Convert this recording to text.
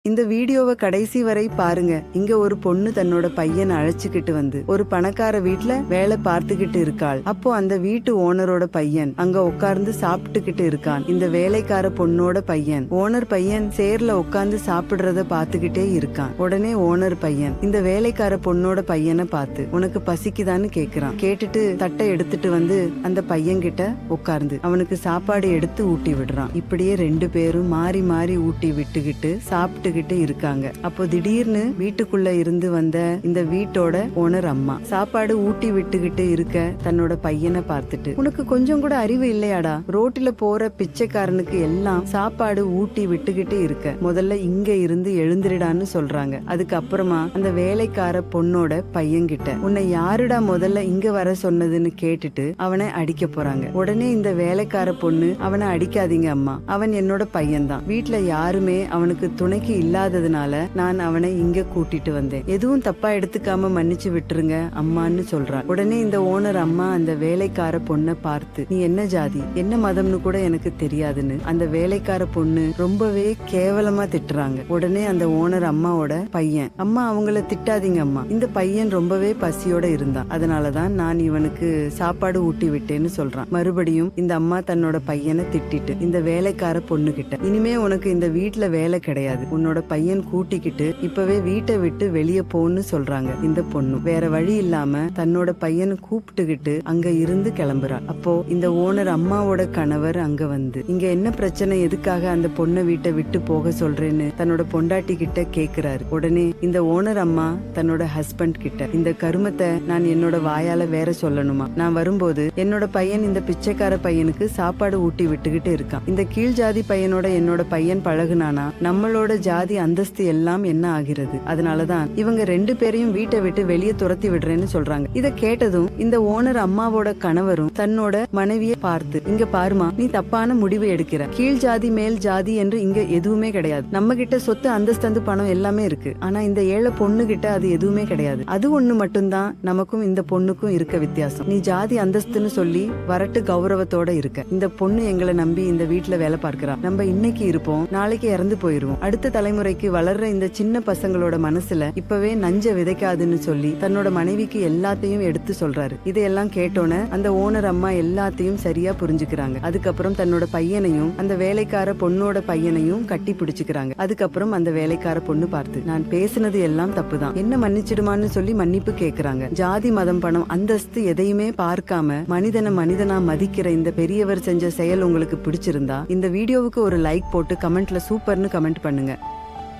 இந்த வீடியோவை கடைசி வரை பாருங்க. இங்க ஒரு பொண்ணு தன்னோட பையனை அழைச்சுக்கிட்டு வந்து ஒரு பணக்கார வீட்டுல வேலை பார்த்துக்கிட்டு இருக்காள். அப்போ அந்த வீட்டு ஓனரோட பையன் அங்க உட்கார்ந்து சாப்பிட்டுக்கிட்டு இருக்கான். இந்த வேலைக்கார பொண்ணோட பையன் ஓனர் பையன் சேர்ல உட்கார்ந்து சாப்பிடுறத பாத்துக்கிட்டே இருக்கான். உடனே ஓனர் பையன் இந்த வேலைக்கார பொண்ணோட பையனை பார்த்து உனக்கு பசிக்குதான்னு கேக்குறான். கேட்டுட்டு தட்டை எடுத்துட்டு வந்து அந்த பையன் கிட்ட உட்கார்ந்து அவனுக்கு சாப்பாடு எடுத்து ஊட்டி விடுறான். இப்படியே ரெண்டு பேரும் மாறி மாறி ஊட்டி விட்டுக்கிட்டு சாப்பிட்டுக்கிட்டு இருக்காங்க. அப்போ திடீர்னு வீட்டுக்குள்ள இருந்து வந்த இந்த வீட்டோட ஓனர் அம்மா சாப்பாடு ஊட்டி விட்டுக்கிட்டு இருக்க தன்னோட பையனை பார்த்துட்டு, உனக்கு கொஞ்சம் கூட அறிவு இல்லையாடா? ரோட்டில போற பிச்சைக்காரனுக்கு எல்லாம் சாப்பாடு ஊட்டி விட்டுக்கிட்டு இருக்க, முதல்ல இங்க இருந்து எழுந்திரிடான்னு சொல்றாங்க. அதுக்கப்புறமா அந்த வேலைக்கார பொண்ணோட பையன்கிட்ட, உன்னை யாருடா முதல்ல இங்க வர சொன்னதுன்னு கேட்டுட்டு அவனை அடிக்க போறாங்க. உடனே இந்த வேலைக்கார பொண்ணு, அவனை அடிக்காதீங்க அம்மா, அவன் என்னோட பையன்தான், வீட்டுல யாருமே அவனுக்கு துணைக்கு இல்லாததுனால நான் அவனை இங்க கூட்டிட்டு வந்தேன், எதுவும் தப்பா எடுத்துக்காம மன்னிச்சு விட்டுருங்க அம்மான்னு சொல்றான். உடனே இந்த ஓனர் அம்மா அந்த வேலைக்கார பொண்ணை பார்த்து, நீ என்ன ஜாதி என்ன மதம்னு கூட எனக்கு தெரியாதுன்னு அந்த வேலைக்கார பொண்ணு ரொம்பவே கேவலமா திட்டுறாங்க. உடனே அந்த ஓனர் அம்மாவோட பையன், அம்மா அவங்கள திட்டாதீங்க அம்மா, இந்த பையன் ரொம்பவே பசியோட இருந்தான், அதனாலதான் நான் இவனுக்கு சாப்பாடு ஊட்டி விட்டேன்னு சொல்றான். மறுபடியும் இந்த அம்மா தன்னோட பையனை திட்டிட்டு இந்த வேலைக்கார பொண்ணு கிட்ட, இனிமே உனக்கு இந்த வீட்டுல வேலை கிடையாது, உன்னோட பையன் கூட்டிக்கிட்டு இப்பவே வீட்டை விட்டு வெளியே போன்னு சொல்றாங்க. இந்த பொண்ணு வேற வழி இல்லாம தன்னோட பையனை கூப்பிட்டுக்கிட்டு அங்க இருந்து கிளம்புறா. அப்போ இந்த ஓனர் அம்மாவோட கணவர் அங்க வந்து, இங்க என்ன பிரச்சனை, எதுக்காக அந்த பொண்ணை வீட்டை விட்டு போக சொல்றேன்னு தன்னோட பொண்டாட்டி கிட்ட கேக்குறாரு. உடனே இந்த ஓனர் அம்மா தன்னோட ஹஸ்பண்ட் கிட்ட, இந்த கருமத்தை நான் என்னோட வாயால வேற சொல்லணுமா? நான் வரும்போது என்னோட பையன் இந்த பிச்சைக்கார பையனுக்கு சாப்பாடு ஊட்டி விட்டுக்கிட்டு இருக்கான், இந்த கீழ் ஜாதி பையனோட என்னோட பையன் பழகுனானா நம்மளோட ஜாதி அந்தஸ்து எல்லாம் என்ன ஆகிறது? அதனாலதான் இவங்க ரெண்டு பேரையும் வீட்டை விட்டு வெளியே துரத்தி விடுறேன்னு சொல்றாங்க. இத கேட்டதும் இந்த ஓனர் அம்மாவோட கணவரும் தன்னோட மனைவியை பார்த்து, இங்க பாருமா, நீ தப்பான முடிவு எடுக்கிற, கீழ் ஜாதி மேல் ஜாதி என்று இங்க எதுவுமே கிடையாது, நம்ம கிட்ட சொத்து அந்தஸ்து பணம் எல்லாமே இருக்கு, ஆனா இந்த ஏழை பொண்ணு கிட்ட அது எதுவுமே கிடையாது, அது ஒண்ணு மட்டும்தான் நமக்கும் இந்த பொண்ணுக்கும் இருக்க வித்தியாசம், நீ ஜாதி அந்தஸ்துன்னு சொல்லி வரட்டு கௌரவத்தோட இருக்க, இந்த பொண்ணு எங்களை நம்பி இந்த வீட்டுல வேலை பார்க்கிறா, நம்ம இன்னைக்கு இருப்போம் நாளைக்கு இறந்து போயிருவோம், அடுத்த தலைமுறைக்கு வளர்ற இந்த சின்ன பசங்களோட மனசுல இப்பவே நஞ்ச விதைக்காதுன்னு சொல்லி தன்னோட மனைவிக்கு எல்லாத்தையும் எடுத்து சொல்றாரு. இதையெல்லாம் கேட்டோன்னு அந்த ஓனர் அம்மா எல்லாத்தையும் சரியா புரிஞ்சுக்கிறாங்க. அதுக்கப்புறம் தன்னோட பையனையும் அந்த வேலைக்கார பொண்ணோட பையனையும் கட்டி பிடிச்சுக்கிறாங்க. அதுக்கப்புறம் அந்த வேலைக்கார பொண்ணு பார்த்து, நான் பேசினது எல்லாம் தப்புதான், என்ன மன்னிச்சிடுமான்னு சொல்லி மன்னிப்பு கேக்குறாங்க. ஜாதி மதம் பணம் அந்தஸ்து எதையுமே பார்க்காம மனிதனை மனிதனா மதிக்கிற இந்த பெரியவர் செஞ்ச செயல் உங்களுக்கு பிடிச்சிருந்தா இந்த வீடியோவுக்கு ஒரு லைக் போட்டு கமெண்ட்ல சூப்பர்னு கமெண்ட் பண்ணுங்க.